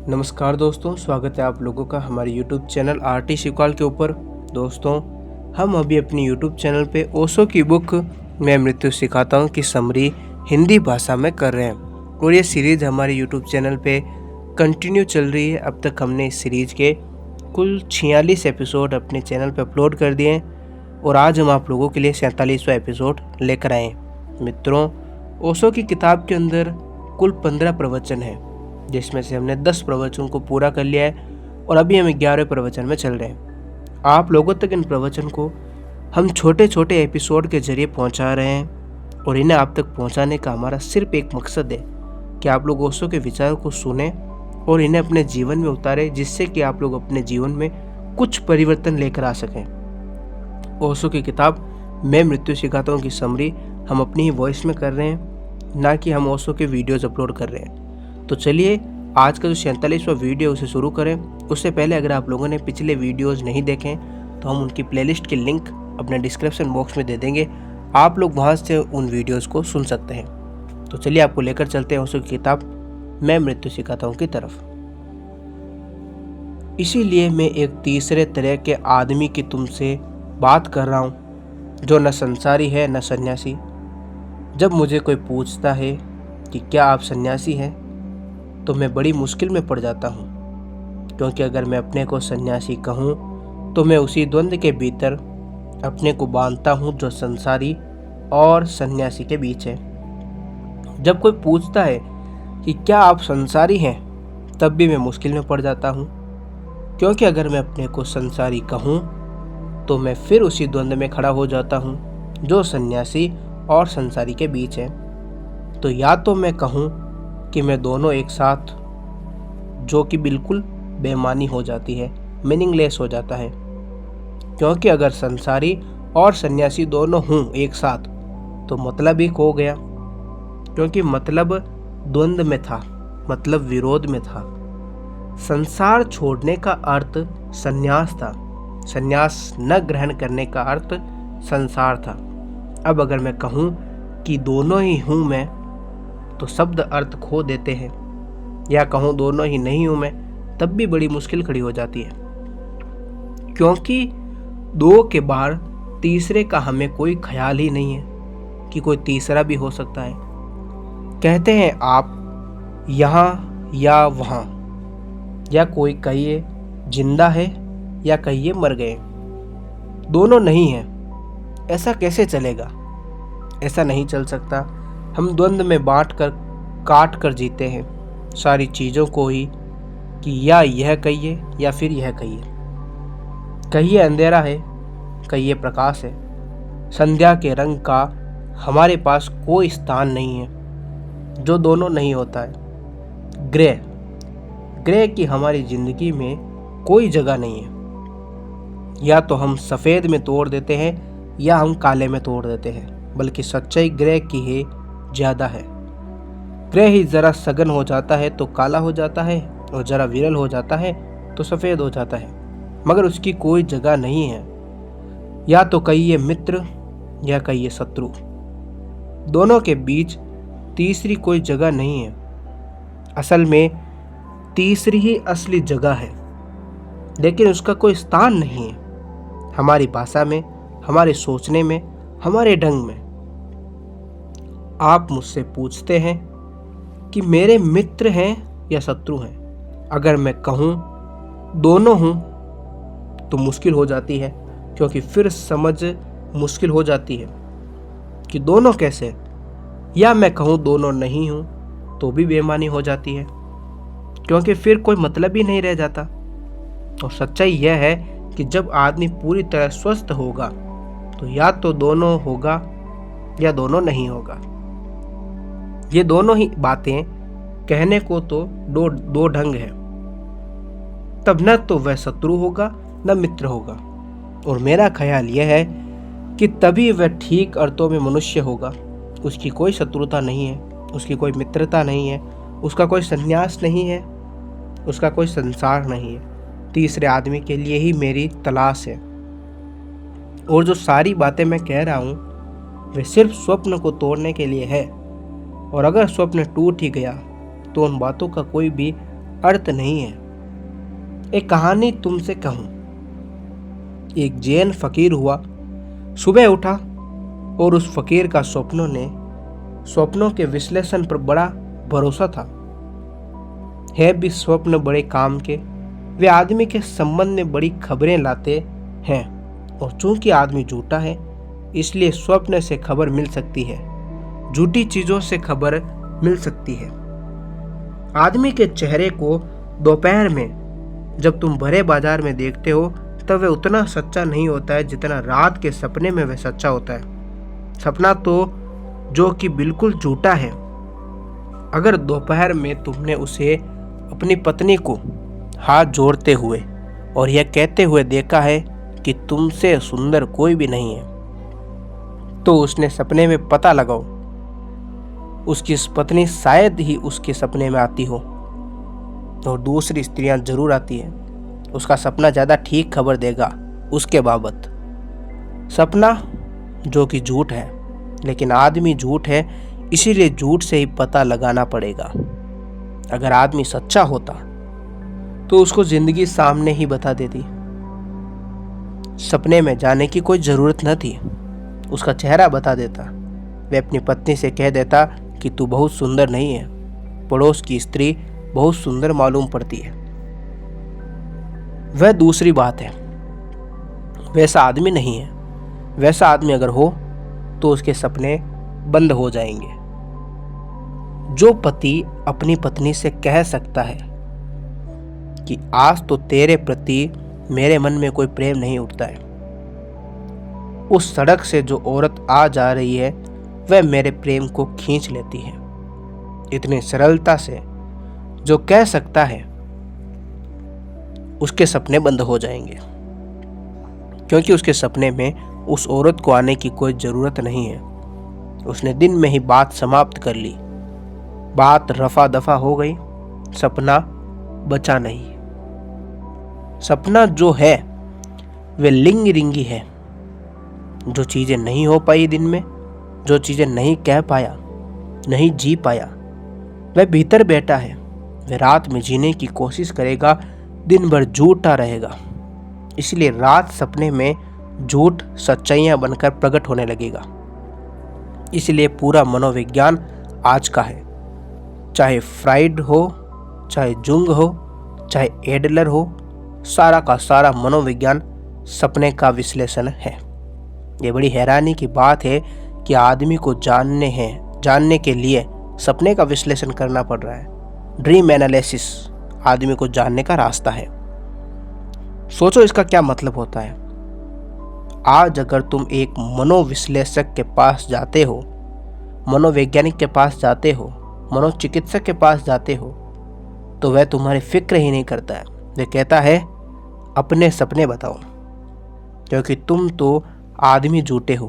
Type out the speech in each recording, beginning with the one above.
नमस्कार दोस्तों, स्वागत है आप लोगों का हमारे YouTube चैनल आरटी शिवकाल के ऊपर। दोस्तों, हम अभी अपनी YouTube चैनल पे ओशो की बुक मैं मृत्यु सिखाता हूँ की समरी हिंदी भाषा में कर रहे हैं और ये सीरीज़ हमारे YouTube चैनल पे कंटिन्यू चल रही है। अब तक हमने इस सीरीज़ के कुल 46 एपिसोड अपने चैनल पे अपलोड कर दिए हैं और आज हम आप लोगों के लिए 47वां एपिसोड लेकर आए हैं। मित्रों, ओशो की किताब के अंदर कुल 15 प्रवचन हैं, जिसमें से हमने 10 प्रवचन को पूरा कर लिया है और अभी हम 11वें प्रवचन में चल रहे हैं। आप लोगों तक इन प्रवचन को हम छोटे छोटे एपिसोड के जरिए पहुंचा रहे हैं और इन्हें आप तक पहुंचाने का हमारा सिर्फ एक मकसद है कि आप लोग ओशो के विचारों को सुने और इन्हें अपने जीवन में उतारें, जिससे कि आप लोग अपने जीवन में कुछ परिवर्तन लेकर आ सकें। ओशो की किताब मैं मृत्यु सिखाता हूँ की समरी हम अपनी ही वॉइस में कर रहे हैं, ना कि हम ओशो के वीडियोज़ अपलोड कर रहे हैं। तो चलिए आज का जो 47वां वीडियो उसे शुरू करें। उससे पहले अगर आप लोगों ने पिछले वीडियोस नहीं देखे तो हम उनकी प्लेलिस्ट की लिंक अपने डिस्क्रिप्शन बॉक्स में दे देंगे, आप लोग वहां से उन वीडियोस को सुन सकते हैं। तो चलिए आपको लेकर चलते हैं उसकी किताब मैं मृत्यु सिखाता हूँ की तरफ। इसीलिए मैं एक तीसरे तरह के आदमी की तुमसे बात कर रहा हूँ, जो न संसारी है न सन्यासी। जब मुझे कोई पूछता है कि क्या आप सन्यासी हैं, तो मैं बड़ी मुश्किल में पड़ जाता हूँ, क्योंकि अगर मैं अपने को सन्यासी कहूँ तो मैं उसी द्वंद्व के भीतर अपने को बांधता हूँ जो संसारी और सन्यासी के बीच है। जब कोई पूछता है कि क्या आप संसारी हैं, तब भी मैं मुश्किल में पड़ जाता हूँ, क्योंकि अगर मैं अपने को संसारी कहूँ तो मैं फिर उसी द्वंद्व में खड़ा हो जाता हूँ जो सन्यासी और संसारी के बीच है। तो या तो मैं कहूँ कि मैं दोनों एक साथ, जो कि बिल्कुल बेमानी हो जाती है, मीनिंगलेस हो जाता है, क्योंकि अगर संसारी और सन्यासी दोनों हूँ एक साथ तो मतलब ही खो गया, क्योंकि मतलब द्वंद्व में था, मतलब विरोध में था। संसार छोड़ने का अर्थ संन्यास था, संन्यास न ग्रहण करने का अर्थ संसार था। अब अगर मैं कहूँ कि दोनों ही हूँ मैं, तो शब्द अर्थ खो देते हैं, या कहूँ दोनों ही नहीं हूँ मैं, तब भी बड़ी मुश्किल खड़ी हो जाती है, क्योंकि दो के बाहर तीसरे का हमें कोई ख्याल ही नहीं है कि कोई तीसरा भी हो सकता है। कहते हैं आप यहाँ या वहाँ, या कोई कहिए जिंदा है या कहिए मर गए, दोनों नहीं है। ऐसा कैसे चलेगा? ऐसा नहीं चल सकता। हम द्वंद्व में बांट कर काट कर जीते हैं सारी चीज़ों को ही, कि या यह कहिए या फिर यह कहिए। कहिए अंधेरा है, कहिए प्रकाश है। संध्या के रंग का हमारे पास कोई स्थान नहीं है, जो दोनों नहीं होता है। ग्रे की हमारी जिंदगी में कोई जगह नहीं है। या तो हम सफ़ेद में तोड़ देते हैं या हम काले में तोड़ देते हैं, बल्कि सच्चाई ग्रे की है ज़्यादा है। ग्रे ही ज़रा सघन हो जाता है तो काला हो जाता है, और ज़रा विरल हो जाता है तो सफ़ेद हो जाता है, मगर उसकी कोई जगह नहीं है। या तो कहिए मित्र या कहिए शत्रु, दोनों के बीच तीसरी कोई जगह नहीं है। असल में तीसरी ही असली जगह है, लेकिन उसका कोई स्थान नहीं है हमारी भाषा में, हमारे सोचने में, हमारे ढंग में। आप मुझसे पूछते हैं कि मेरे मित्र हैं या शत्रु हैं। अगर मैं कहूँ दोनों हूँ तो मुश्किल हो जाती है, क्योंकि फिर समझ मुश्किल हो जाती है कि दोनों कैसे। या मैं कहूँ दोनों नहीं हूँ तो भी बेईमानी हो जाती है, क्योंकि फिर कोई मतलब ही नहीं रह जाता। और सच्चाई यह है कि जब आदमी पूरी तरह स्वस्थ होगा तो या तो दोनों होगा या दोनों नहीं होगा। ये दोनों ही बातें कहने को तो दो ढंग है। तब न तो वह शत्रु होगा न मित्र होगा, और मेरा ख्याल यह है कि तभी वह ठीक अर्थों में मनुष्य होगा। उसकी कोई शत्रुता नहीं है, उसकी कोई मित्रता नहीं है, उसका कोई संन्यास नहीं है, उसका कोई संसार नहीं है। तीसरे आदमी के लिए ही मेरी तलाश है। और जो सारी बातें मैं कह रहा हूँ वे सिर्फ स्वप्न को तोड़ने के लिए है, और अगर स्वप्न टूट ही गया तो उन बातों का कोई भी अर्थ नहीं है। एक कहानी तुमसे कहूं। एक जैन फकीर हुआ। सुबह उठा और उस फकीर का स्वप्नों के विश्लेषण पर बड़ा भरोसा था। है भी स्वप्न बड़े काम के, वे आदमी के संबंध में बड़ी खबरें लाते हैं। और चूंकि आदमी झूठा है, इसलिए स्वप्न से खबर मिल सकती है, झूठी चीजों से खबर मिल सकती है। आदमी के चेहरे को दोपहर में जब तुम भरे बाजार में देखते हो, तब वह उतना सच्चा नहीं होता है जितना रात के सपने में वह सच्चा होता है। सपना तो जो कि बिल्कुल झूठा है। अगर दोपहर में तुमने उसे अपनी पत्नी को हाथ जोड़ते हुए और यह कहते हुए देखा है कि तुमसे सुंदर कोई भी नहीं है, तो उसने सपने में पता लगाओ, उसकी पत्नी शायद ही उसके सपने में आती हो, और दूसरी स्त्रियां जरूर आती है। उसका सपना ज़्यादा ठीक खबर देगा उसके बाबत। सपना जो कि झूठ है, लेकिन आदमी झूठ है, इसीलिए झूठ से ही पता लगाना पड़ेगा। अगर आदमी सच्चा होता तो उसको जिंदगी सामने ही बता देती। सपने में जाने की कोई ज़रूरत न थी, उसका चेहरा बता देता। वह अपनी पत्नी से कह देता कि तू बहुत सुंदर नहीं है, पड़ोस की स्त्री बहुत सुंदर मालूम पड़ती है। वह दूसरी बात है। वैसा आदमी नहीं है। वैसा आदमी अगर हो तो उसके सपने बंद हो जाएंगे। जो पति अपनी पत्नी से कह सकता है कि आज तो तेरे प्रति मेरे मन में कोई प्रेम नहीं उठता है, उस सड़क से जो औरत आ जा रही है वह मेरे प्रेम को खींच लेती है, इतनी सरलता से जो कह सकता है, उसके सपने बंद हो जाएंगे। क्योंकि उसके सपने में उस औरत को आने की कोई ज़रूरत नहीं है। उसने दिन में ही बात समाप्त कर ली, बात रफा दफा हो गई, सपना बचा नहीं। सपना जो है वे लिंग रिंगी है। जो चीज़ें नहीं हो पाई दिन में, जो चीज़ें नहीं कह पाया, नहीं जी पाया, वह भीतर बैठा है। वह रात में जीने की कोशिश करेगा, दिन भर झूठा रहेगा। इसलिए रात सपने में झूठ सच्चाइयाँ बनकर प्रकट होने लगेगा। इसलिए पूरा मनोविज्ञान आज का है, चाहे फ्राइड हो, चाहे जुंग हो, चाहे एडलर हो, सारा का सारा मनोविज्ञान सपने का विश्लेषण है। ये बड़ी हैरानी की बात है कि आदमी को जानने के लिए सपने का विश्लेषण करना पड़ रहा है। ड्रीम एनालिसिस आदमी को जानने का रास्ता है। सोचो इसका क्या मतलब होता है। आज अगर तुम एक मनोविश्लेषक के पास जाते हो, मनोवैज्ञानिक के पास जाते हो, मनोचिकित्सक के पास जाते हो, तो वह तुम्हारी फिक्र ही नहीं करता है। वह कहता है अपने सपने बताओ, क्योंकि तुम तो आदमी झूठे हो,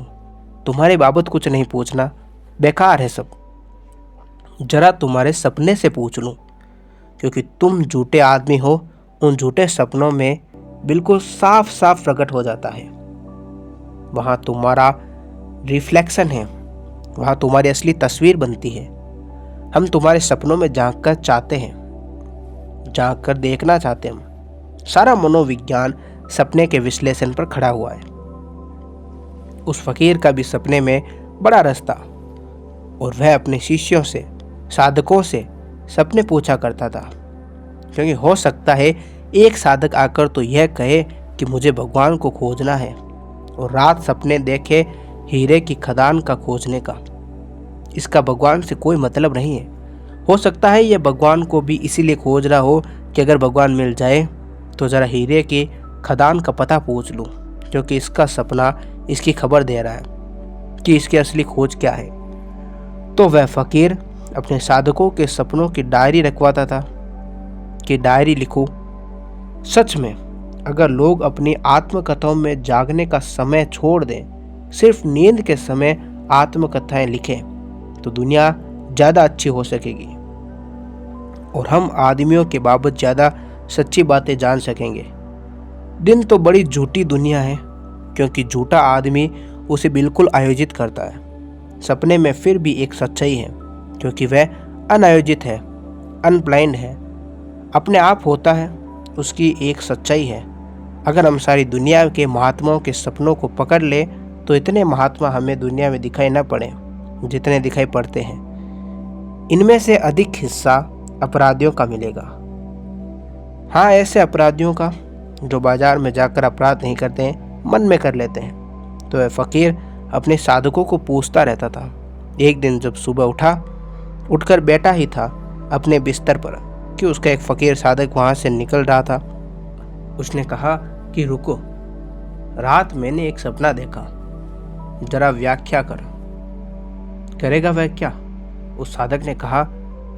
तुम्हारे बाबत कुछ नहीं पूछना, बेकार है सब। जरा तुम्हारे सपने से पूछ लूं, क्योंकि तुम झूठे आदमी हो। उन झूठे सपनों में बिल्कुल साफ साफ प्रकट हो जाता है। वहाँ तुम्हारा रिफ्लेक्शन है, वहाँ तुम्हारी असली तस्वीर बनती है। हम तुम्हारे सपनों में झांक कर देखना चाहते हैं। सारा मनोविज्ञान सपने के विश्लेषण पर खड़ा हुआ है। उस फकीर का भी सपने में बड़ा रस था, और वह अपने शिष्यों से, साधकों से सपने पूछा करता था। क्योंकि हो सकता है एक साधक आकर तो यह कहे कि मुझे भगवान को खोजना है, और रात सपने देखे हीरे की खदान का खोजने का। इसका भगवान से कोई मतलब नहीं है। हो सकता है यह भगवान को भी इसीलिए खोज रहा हो कि अगर भगवान मिल जाए तो ज़रा हीरे की खदान का पता पूछ लूँ, क्योंकि इसका सपना इसकी खबर दे रहा है कि इसकी असली खोज क्या है। तो वह फकीर अपने साधकों के सपनों की डायरी रखवाता था कि डायरी लिखो। सच में अगर लोग अपनी आत्मकथाओं में जागने का समय छोड़ दें, सिर्फ नींद के समय आत्मकथाएं लिखें, तो दुनिया ज़्यादा अच्छी हो सकेगी और हम आदमियों के बाबत ज़्यादा सच्ची बातें जान सकेंगे। दिन तो बड़ी झूठी दुनिया है, क्योंकि झूठा आदमी उसे बिल्कुल आयोजित करता है। सपने में फिर भी एक सच्चाई है, क्योंकि वह अनायोजित है, अनप्लान्ड है। अपने आप होता है, उसकी एक सच्चाई है। अगर हम सारी दुनिया के महात्माओं के सपनों को पकड़ ले तो इतने महात्मा हमें दुनिया में दिखाई न पड़े जितने दिखाई पड़ते हैं। इनमें से अधिक हिस्सा अपराधियों का मिलेगा। हाँ, ऐसे अपराधियों का जो बाजार में जाकर अपराध नहीं करते हैं, मन में कर लेते हैं। तो वह फकीर अपने साधकों को पूछता रहता था। एक दिन जब सुबह उठकर बैठा ही था अपने बिस्तर पर कि उसका एक फकीर साधक वहाँ से निकल रहा था। उसने कहा कि रुको, रात मैंने एक सपना देखा, जरा व्याख्या करेगा वह क्या? उस साधक ने कहा,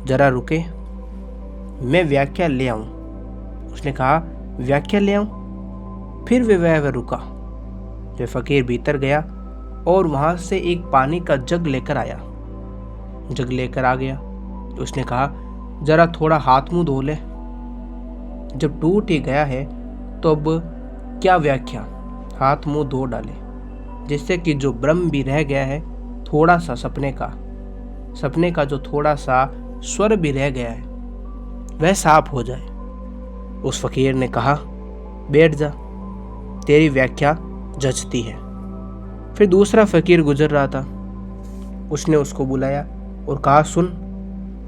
जरा रुके, मैं व्याख्या ले आऊं। उसने कहा, व्याख्या ले आऊं? फिर वह रुका। वह फकीर भीतर गया और वहां से एक पानी का जग लेकर आ गया। उसने कहा, जरा थोड़ा हाथ मुंह धो ले। जब टूट ही गया है तो अब क्या व्याख्या? हाथ मुंह धो डाले, जिससे कि जो भ्रम भी रह गया है, थोड़ा सा सपने का जो थोड़ा सा स्वर भी रह गया है, वह साफ हो जाए। उस फकीर ने कहा, बैठ जा, तेरी व्याख्या जचती है। फिर दूसरा फकीर गुजर रहा था। उसने उसको बुलाया और कहा, सुन,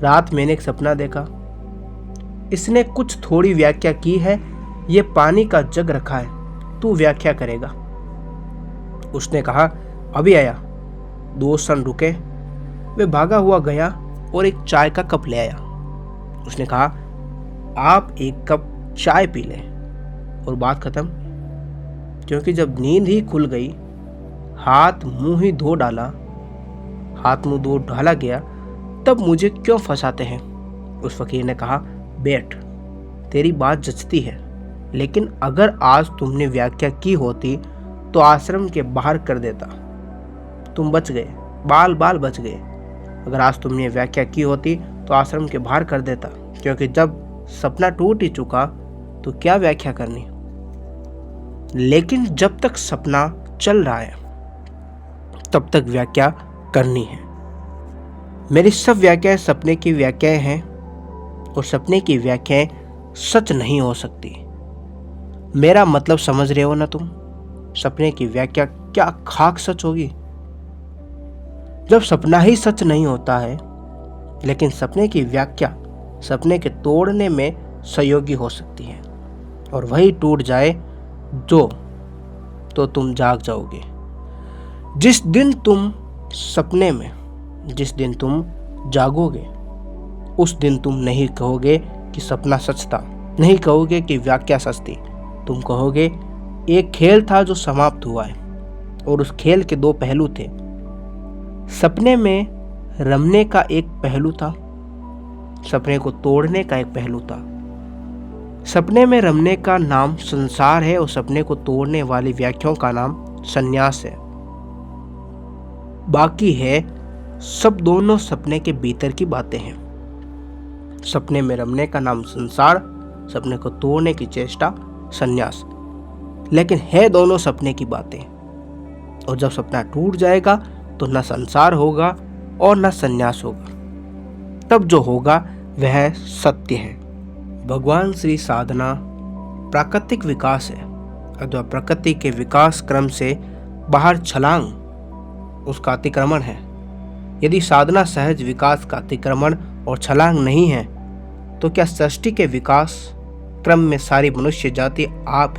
रात मैंने एक सपना देखा। इसने कुछ थोड़ी व्याख्या की है। ये पानी का जग रखा है, तू व्याख्या करेगा। उसने कहा, अभी आया। 2 क्षण रुके, वे भागा हुआ गया और एक चाय का कप ले आया। उसने कहा, आप एक कप चाय पी लें। और बात खत्म। क्योंकि जब नींद ही खुल गई, हाथ मुंह धो डाला गया, तब मुझे क्यों फंसाते हैं? उस फकीर ने कहा, बैठ, तेरी बात जचती है, लेकिन अगर आज तुमने व्याख्या की होती तो आश्रम के बाहर कर देता। तुम बच गए, बाल बच गए। अगर आज तुमने व्याख्या की होती तो आश्रम के बाहर कर देता, क्योंकि जब सपना टूट ही चुका तो क्या व्याख्या करनी। लेकिन जब तक सपना चल रहा है तब तक व्याख्या करनी है। मेरी सब व्याख्याएं सपने की व्याख्याएं हैं और सपने की व्याख्याएं सच नहीं हो सकती। मेरा मतलब समझ रहे हो ना तुम? सपने की व्याख्या क्या खाक सच होगी? जब सपना ही सच नहीं होता है, लेकिन सपने की व्याख्या सपने के तोड़ने में सहयोगी हो सकती है, और वही टूट जाए तो तुम जाग जाओगे। जिस दिन तुम जागोगे, उस दिन तुम नहीं कहोगे कि सपना सच था, नहीं कहोगे कि व्याख्या सच थी। तुम कहोगे, एक खेल था जो समाप्त हुआ है, और उस खेल के 2 पहलू थे। सपने में रमने का एक पहलू था, सपने को तोड़ने का एक पहलू था। सपने में रमने का नाम संसार है और सपने को तोड़ने वाली व्याख्याओं का नाम संन्यास है। बाकी है सब दोनों सपने के भीतर की बातें हैं। सपने में रमने का नाम संसार, सपने को तोड़ने की चेष्टा संन्यास, लेकिन है दोनों सपने की बातें। और जब सपना टूट जाएगा तो न संसार होगा और न संन्यास होगा। तब जो होगा वह सत्य है। भगवान श्री साधना प्राकृतिक विकास है, अथवा प्रकृति के विकास क्रम से बाहर छलांग उसका अतिक्रमण है। यदि साधना सहज विकास का अतिक्रमण और छलांग नहीं है, तो क्या सृष्टि के विकास क्रम में सारी मनुष्य जाति आप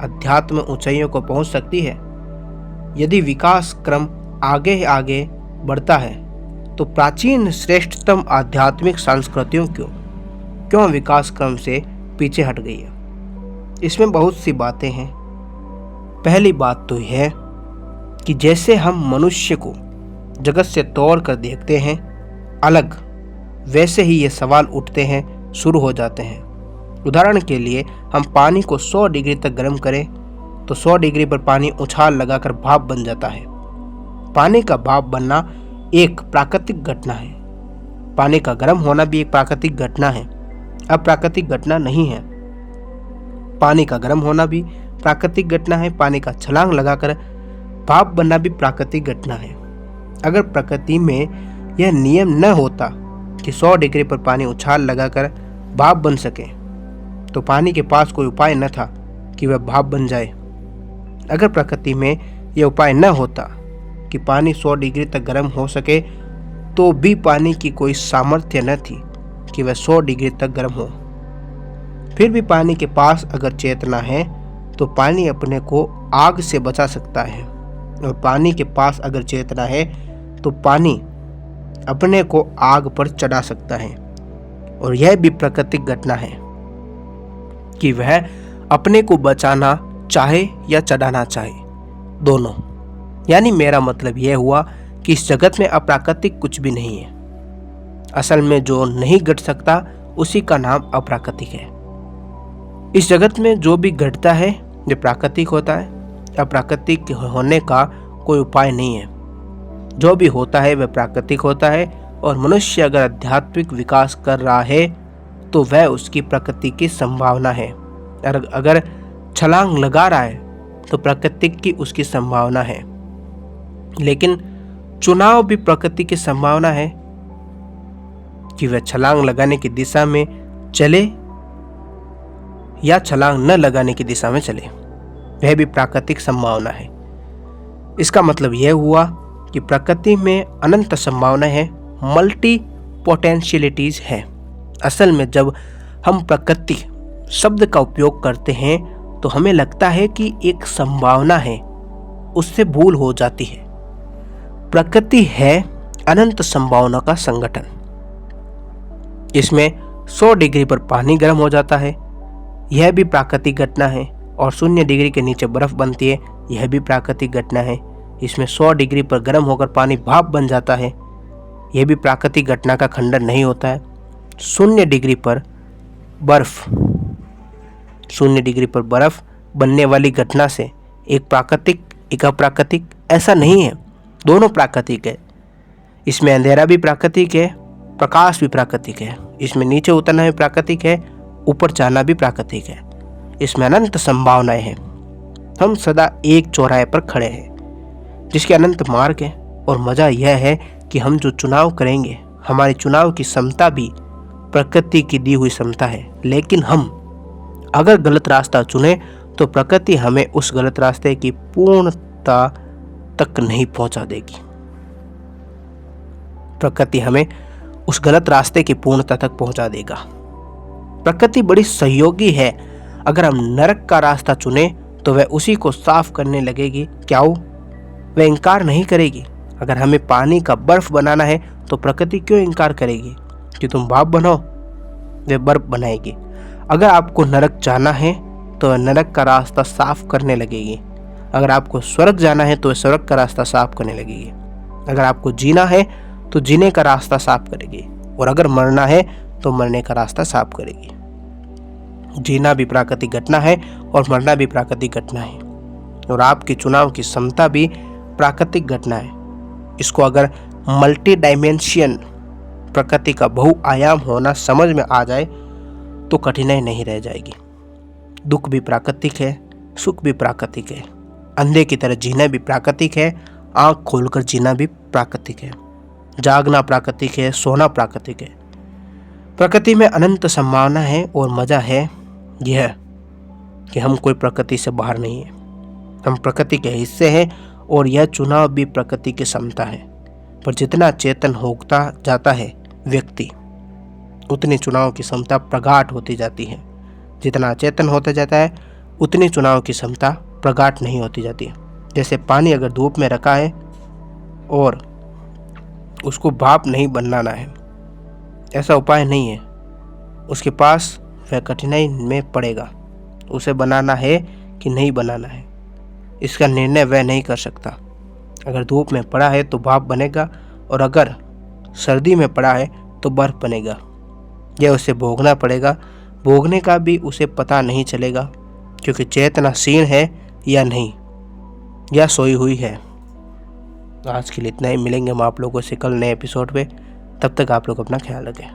अध्यात्म ऊंचाइयों को पहुंच सकती है? यदि विकास क्रम आगे बढ़ता है, तो प्राचीन श्रेष्ठतम आध्यात्मिक संस्कृतियों क्यों विकास क्रम से पीछे हट गई है? इसमें बहुत सी बातें हैं। पहली बात तो यह है कि जैसे हम मनुष्य को जगत से तोड़ कर देखते हैं अलग, वैसे ही ये सवाल उठते हैं, शुरू हो जाते हैं। उदाहरण के लिए, हम पानी को 100 डिग्री तक गर्म करें तो 100 डिग्री पर पानी उछाल लगाकर भाप बन जाता है। पानी का भाप बनना एक प्राकृतिक घटना है। पानी का गर्म होना भी एक प्राकृतिक घटना है, अप्राकृतिक घटना नहीं है। पानी का गर्म होना भी प्राकृतिक घटना है। पानी का छलांग लगाकर भाप बनना भी प्राकृतिक घटना है। अगर प्रकृति में यह नियम न होता कि 100 डिग्री पर पानी उछाल लगाकर भाप बन सके, तो पानी के पास कोई उपाय न था कि वह भाप बन जाए। अगर प्रकृति में यह उपाय न होता कि पानी 100 डिग्री तक गर्म हो सके, तो भी पानी की कोई सामर्थ्य न थी कि वह 100 डिग्री तक गर्म हो। फिर भी पानी के पास अगर चेतना है तो पानी अपने को आग से बचा सकता है, और पानी के पास अगर चेतना है तो पानी अपने को आग पर चढ़ा सकता है। और यह भी प्राकृतिक घटना है कि वह अपने को बचाना चाहे या चढ़ाना चाहे, दोनों। यानी मेरा मतलब यह हुआ कि इस जगत में अप्राकृतिक कुछ भी नहीं है। असल में जो नहीं घट सकता उसी का नाम अप्राकृतिक है। इस जगत में जो भी घटता है वो प्राकृतिक होता है। अप्राकृतिक होने का कोई उपाय नहीं है। जो भी होता है वह प्राकृतिक होता है, और मनुष्य अगर आध्यात्मिक विकास कर रहा है तो वह उसकी प्रकृति की संभावना है। और अगर छलांग लगा रहा है तो प्राकृतिक की उसकी संभावना है। लेकिन चुनाव भी प्रकृति की संभावना है कि वह छलांग लगाने की दिशा में चले या छलांग न लगाने की दिशा में चले, वह भी प्राकृतिक संभावना है। इसका मतलब यह हुआ कि प्रकृति में अनंत संभावना है, मल्टी पोटेंशियलिटीज है। असल में जब हम प्रकृति शब्द का उपयोग करते हैं तो हमें लगता है कि एक संभावना है, उससे भूल हो जाती है। प्रकृति है अनंत संभावना का संगठन। इसमें 100 डिग्री पर पानी गर्म हो जाता है, यह भी प्राकृतिक घटना है। और 0 डिग्री के नीचे बर्फ बनती है, यह भी प्राकृतिक घटना है। इसमें 100 डिग्री पर गर्म होकर पानी भाप बन जाता है, यह भी प्राकृतिक घटना का खंडन नहीं होता है। 0 डिग्री पर बर्फ बनने वाली घटना से एक प्राकृतिक एक अप्राकृतिक ऐसा नहीं है, दोनों प्राकृतिक है। इसमें अंधेरा भी प्राकृतिक है, प्रकाश भी प्राकृतिक है। इसमें नीचे उतरना भी प्राकृतिक है, ऊपर जाना भी प्राकृतिक है। इसमें अनंत संभावनाएं हैं। हम सदा एक चौराहे पर खड़े हैं जिसके अनंत मार्ग है, और मजा यह है कि हम जो चुनाव करेंगे, हमारी चुनाव की क्षमता भी प्रकृति की दी हुई क्षमता है। लेकिन हम अगर गलत रास्ता चुने तो प्रकृति हमें उस गलत रास्ते की पूर्णता तक नहीं पहुंचा देगी। प्रकृति हमें उस गलत रास्ते की पूर्णता तक पहुंचा देगा। प्रकृति बड़ी सहयोगी है। अगर हम नरक का रास्ता चुने तो वह उसी को साफ करने लगेगी। क्या वह इनकार नहीं करेगी? अगर हमें पानी का बर्फ बनाना है तो प्रकृति क्यों इनकार करेगी कि तुम भाप बनाओ? वह बर्फ बनाएगी। अगर आपको नरक जाना है तो वह नरक का रास्ता साफ करने लगेगी। अगर आपको स्वर्ग जाना है तो वह स्वर्ग का रास्ता साफ करने लगेगी। अगर आपको जीना है तो जीने का रास्ता साफ करेगी, और अगर मरना है तो मरने का रास्ता साफ करेगी। जीना भी प्राकृतिक घटना है और मरना भी प्राकृतिक घटना है, और आपकी चुनाव की क्षमता भी प्राकृतिक घटना है। इसको अगर मल्टी डायमेंशन प्रकृति का बहुआयाम होना समझ में आ जाए तो कठिनाई नहीं रह जाएगी। दुख भी प्राकृतिक है, सुख भी प्राकृतिक है। अंधे की तरह जीना भी प्राकृतिक है, आंख खोलकर जीना भी प्राकृतिक है। जागना प्राकृतिक है, सोना प्राकृतिक है। प्रकृति में अनंत संभावना है, और मजा है यह कि हम कोई प्रकृति से बाहर नहीं है, हम प्रकृति के हिस्से हैं, और यह चुनाव भी प्रकृति की क्षमता है। पर जितना चेतन होता जाता है व्यक्ति, उतनी चुनाव की क्षमता प्रगाढ़ होती जाती है। जितना चेतन होता जाता है उतनी चुनाव की क्षमता प्रगाढ़ नहीं होती जाती। जैसे पानी अगर धूप में रखा है और उसको भाप नहीं बनाना है, ऐसा उपाय नहीं है, उसके पास वह कठिनाई में पड़ेगा। उसे बनाना है कि नहीं बनाना है, इसका निर्णय वह नहीं कर सकता। अगर धूप में पड़ा है तो भाप बनेगा, और अगर सर्दी में पड़ा है तो बर्फ बनेगा। यह उसे भोगना पड़ेगा। भोगने का भी उसे पता नहीं चलेगा, क्योंकि चेतनाशील है या नहीं, या सोई हुई है। आज के लिए इतना ही। मिलेंगे हम आप लोगों से कल नए एपिसोड पे। तब तक आप लोग अपना ख्याल रखें।